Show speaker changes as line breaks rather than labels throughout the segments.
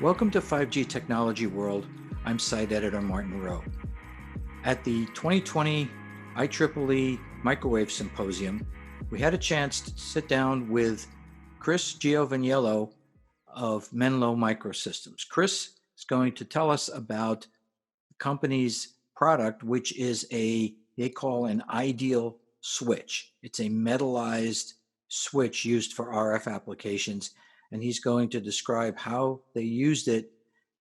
Welcome to 5G Technology World. I'm site editor Martin Rowe. At the 2020 IEEE Microwave Symposium, we had a chance to sit down with Chris Giovaniello of Menlo Microsystems. Chris is going to tell us about the company's product, which is they call an ideal switch. It's a metallized switch used for RF applications, and he's going to describe how they used it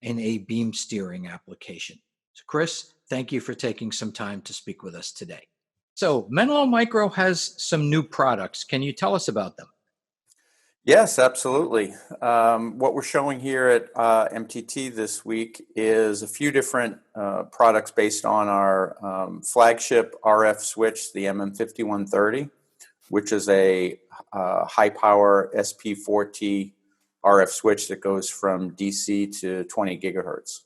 in a beam steering application. So Chris, thank you for taking some time to speak with us today. So Menlo Micro has some new products. Can you tell us about them?
Yes, absolutely. What we're showing here at MTT this week is a few different products based on our flagship RF switch, the MM5130, which is a high power SP4T RF switch that goes from DC to 20 gigahertz.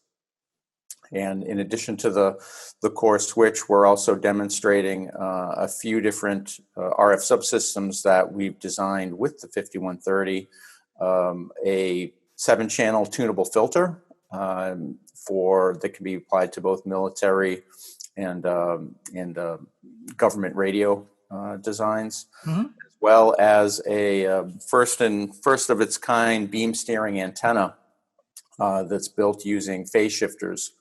And in addition to the core switch, we're also demonstrating a few different RF subsystems that we've designed with the 5130, a 7-channel tunable filter that can be applied to both military and government radio designs, as well as a first of its kind beam steering antenna that's built using phase shifters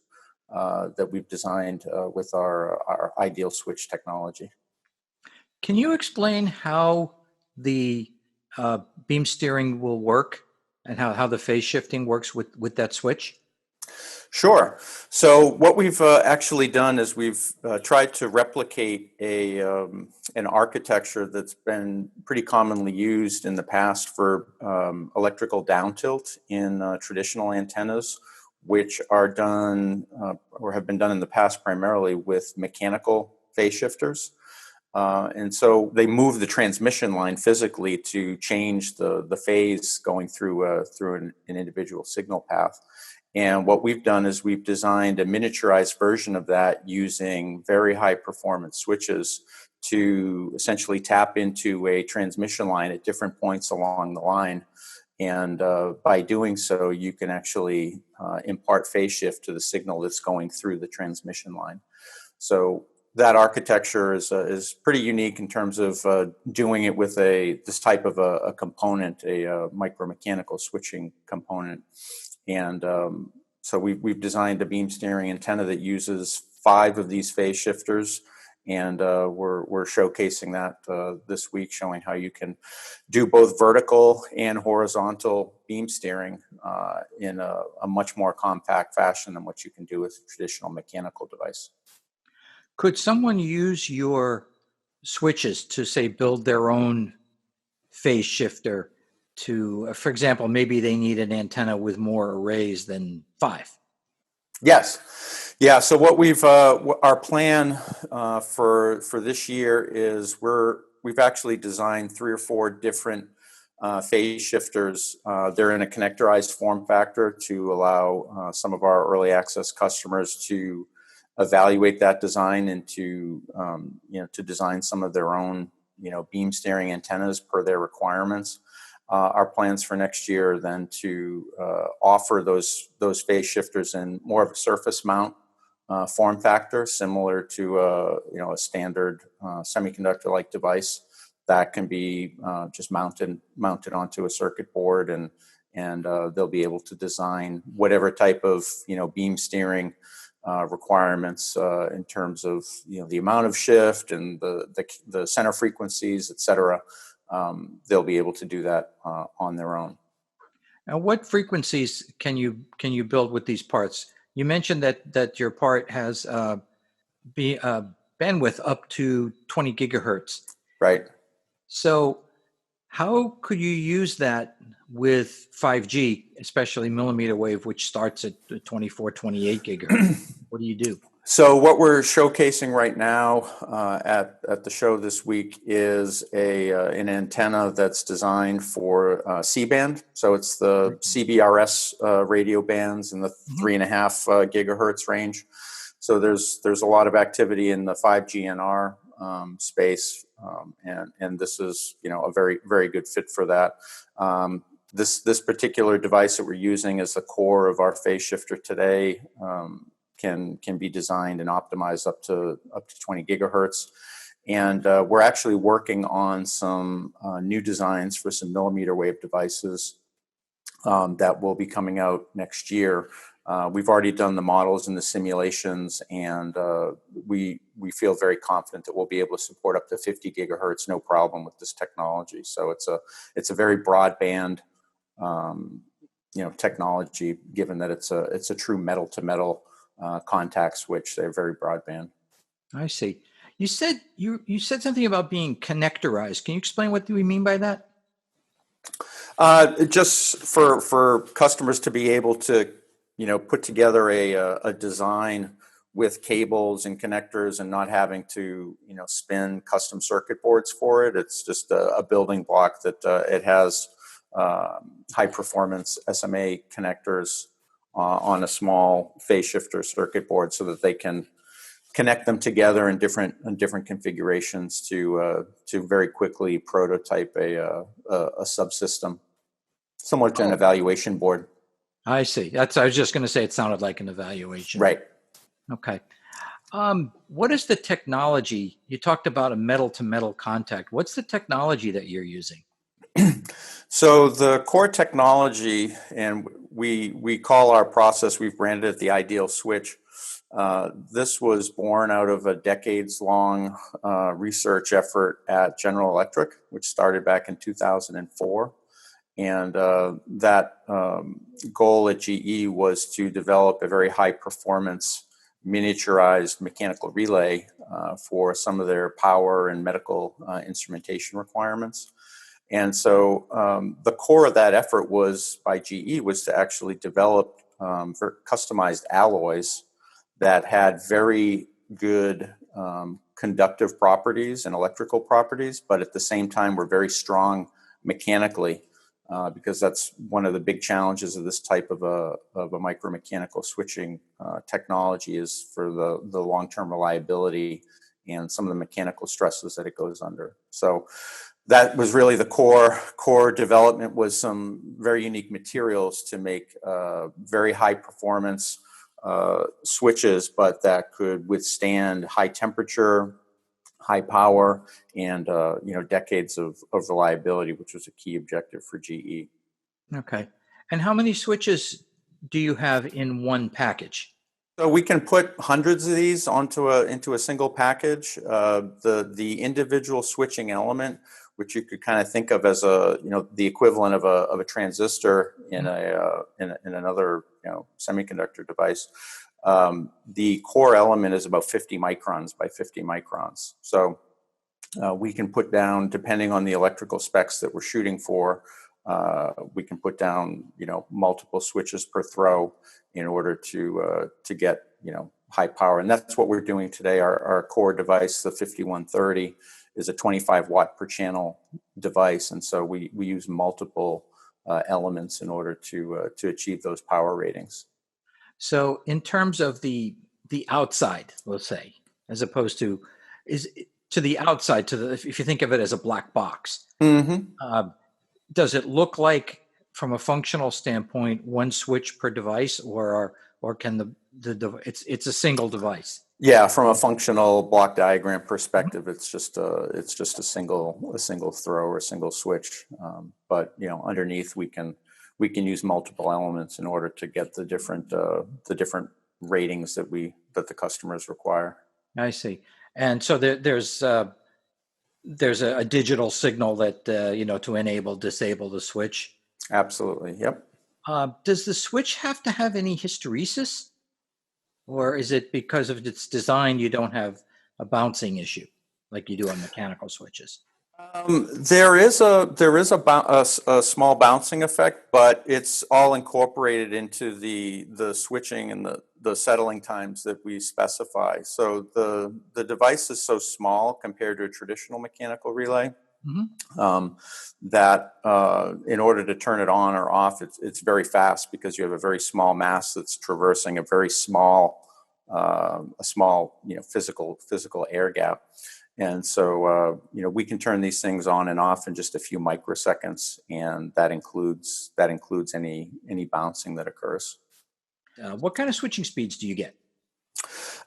that we've designed with our ideal switch technology.
Can you explain how the beam steering will work and how the phase shifting works with that switch?
Sure. So what we've actually done is we've tried to replicate an architecture that's been pretty commonly used in the past for electrical down tilt in traditional antennas, which are done or have been done in the past primarily with mechanical phase shifters. And so they move the transmission line physically to change the phase going through an individual signal path. And what we've done is we've designed a miniaturized version of that using very high performance switches to essentially tap into a transmission line at different points along the line. And by doing so, you can actually impart phase shift to the signal that's going through the transmission line. So that architecture is pretty unique in terms of doing it with this type of a component, a micromechanical switching component. And so we've designed a beam steering antenna that uses 5 of these phase shifters. And we're showcasing that this week, showing how you can do both vertical and horizontal beam steering in a much more compact fashion than what you can do with a traditional mechanical device.
Could someone use your switches to, say, build their own phase shifter to, for example, maybe they need an antenna with more arrays than 5?
Yes. Yeah. So what our plan for this year is we've actually designed 3 or 4 different phase shifters. They're in a connectorized form factor to allow some of our early access customers to evaluate that design and to design some of their own beam steering antennas per their requirements. Our plans for next year are then to offer those phase shifters in more of a surface mount form factor, similar to a standard semiconductor-like device that can be just mounted onto a circuit board, and they'll be able to design whatever type of beam steering requirements in terms of the amount of shift and the center frequencies, et cetera. They'll be able to do that on their own.
Now, what frequencies can you build with these parts? You mentioned that your part has bandwidth up to 20 gigahertz.
Right.
So how could you use that with 5G, especially millimeter wave, which starts at 24, 28 gigahertz? What do you do?
So what we're showcasing right now at the show this week is an antenna that's designed for C-band. So it's the CBRS radio bands in the 3.5 gigahertz range. So there's a lot of activity in the 5G NR space, and this is a very, very good fit for that. This particular device that we're using as the core of our phase shifter today can be designed and optimized up to 20 gigahertz. And we're actually working on some new designs for some millimeter wave devices that will be coming out next year. We've already done the models and the simulations, and we feel very confident that we'll be able to support up to 50 gigahertz, no problem with this technology. So it's a very broadband, technology, given that it's a true metal to metal contact switch. They're very broadband.
I see. You said something about being connectorized. Can you explain what do we mean by that?
Just for customers to be able to, put together a design with cables and connectors and not having to, spin custom circuit boards for it. It's just a building block that it has high performance SMA connectors on a small phase shifter circuit board, so that they can connect them together in different configurations to very quickly prototype a subsystem, similar to an evaluation board.
I see. I was just going to say it sounded like an evaluation.
Right.
Okay. What is the technology? You talked about a metal to metal contact. What's the technology that you're using?
So the core technology, and we call our process, we've branded it the ideal switch. This was born out of a decades-long research effort at General Electric, which started back in 2004. And that goal at GE was to develop a very high-performance miniaturized mechanical relay for some of their power and medical instrumentation requirements. And so the core of that effort was by GE was to actually develop customized alloys that had very good conductive properties and electrical properties, but at the same time were very strong mechanically, because that's one of the big challenges of this type of a micromechanical switching technology, is for the long-term reliability and some of the mechanical stresses that it goes under. So that was really the core development, was some very unique materials to make very high performance switches, but that could withstand high temperature, high power, and decades of reliability, which was a key objective for GE.
Okay. And how many switches do you have in one package?
So we can put hundreds of these into a single package. The individual switching element, which you could kind of think of as the equivalent of a transistor in another semiconductor device. The core element is about 50 microns by 50 microns. So we can put down, depending on the electrical specs that we're shooting for, we can put down multiple switches per throw in order to get high power. And that's what we're doing today. Our core device, the 5130, is a 25 watt per channel device, and so we use multiple elements in order to achieve those power ratings.
So in terms of the outside, let's say, as opposed to the outside, if you think of it as a black box, does it look like, from a functional standpoint, one switch per device, or can it's a single device?
Yeah, from a functional block diagram perspective, it's just a single throw or a single switch. But underneath we can use multiple elements in order to get the different ratings that the customers require.
I see. And so there's a digital signal that to enable, disable the switch.
Absolutely. Yep.
Does the switch have to have any hysteresis? Or is it because of its design you don't have a bouncing issue like you do on mechanical switches?
There is a small bouncing effect, but it's all incorporated into the switching and the settling times that we specify. So the device is so small compared to a traditional mechanical relay, that in order to turn it on or off, it's very fast, because you have a very small mass that's traversing a very small physical air gap. And so, we can turn these things on and off in just a few microseconds, and that includes any bouncing that occurs.
What kind of switching speeds do you get?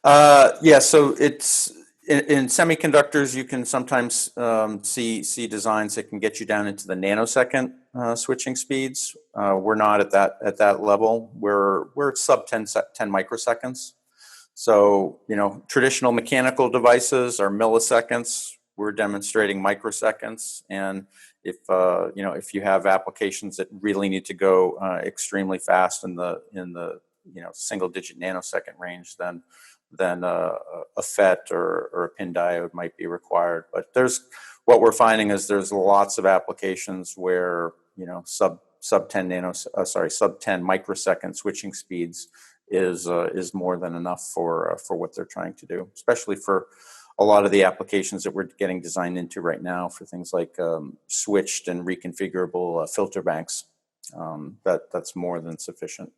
Yeah, so it's in semiconductors. You can sometimes see designs that can get you down into the nanosecond switching speeds. We're not at that level. We're sub 10 microseconds. So, traditional mechanical devices are milliseconds. We're demonstrating microseconds. And if you have applications that really need to go extremely fast in the single digit nanosecond range, then a FET or a pin diode might be required. But what we're finding is there's lots of applications where sub 10 microsecond switching speeds is more than enough for what they're trying to do, especially for a lot of the applications that we're getting designed into right now for things like switched and reconfigurable filter banks. That's more than sufficient.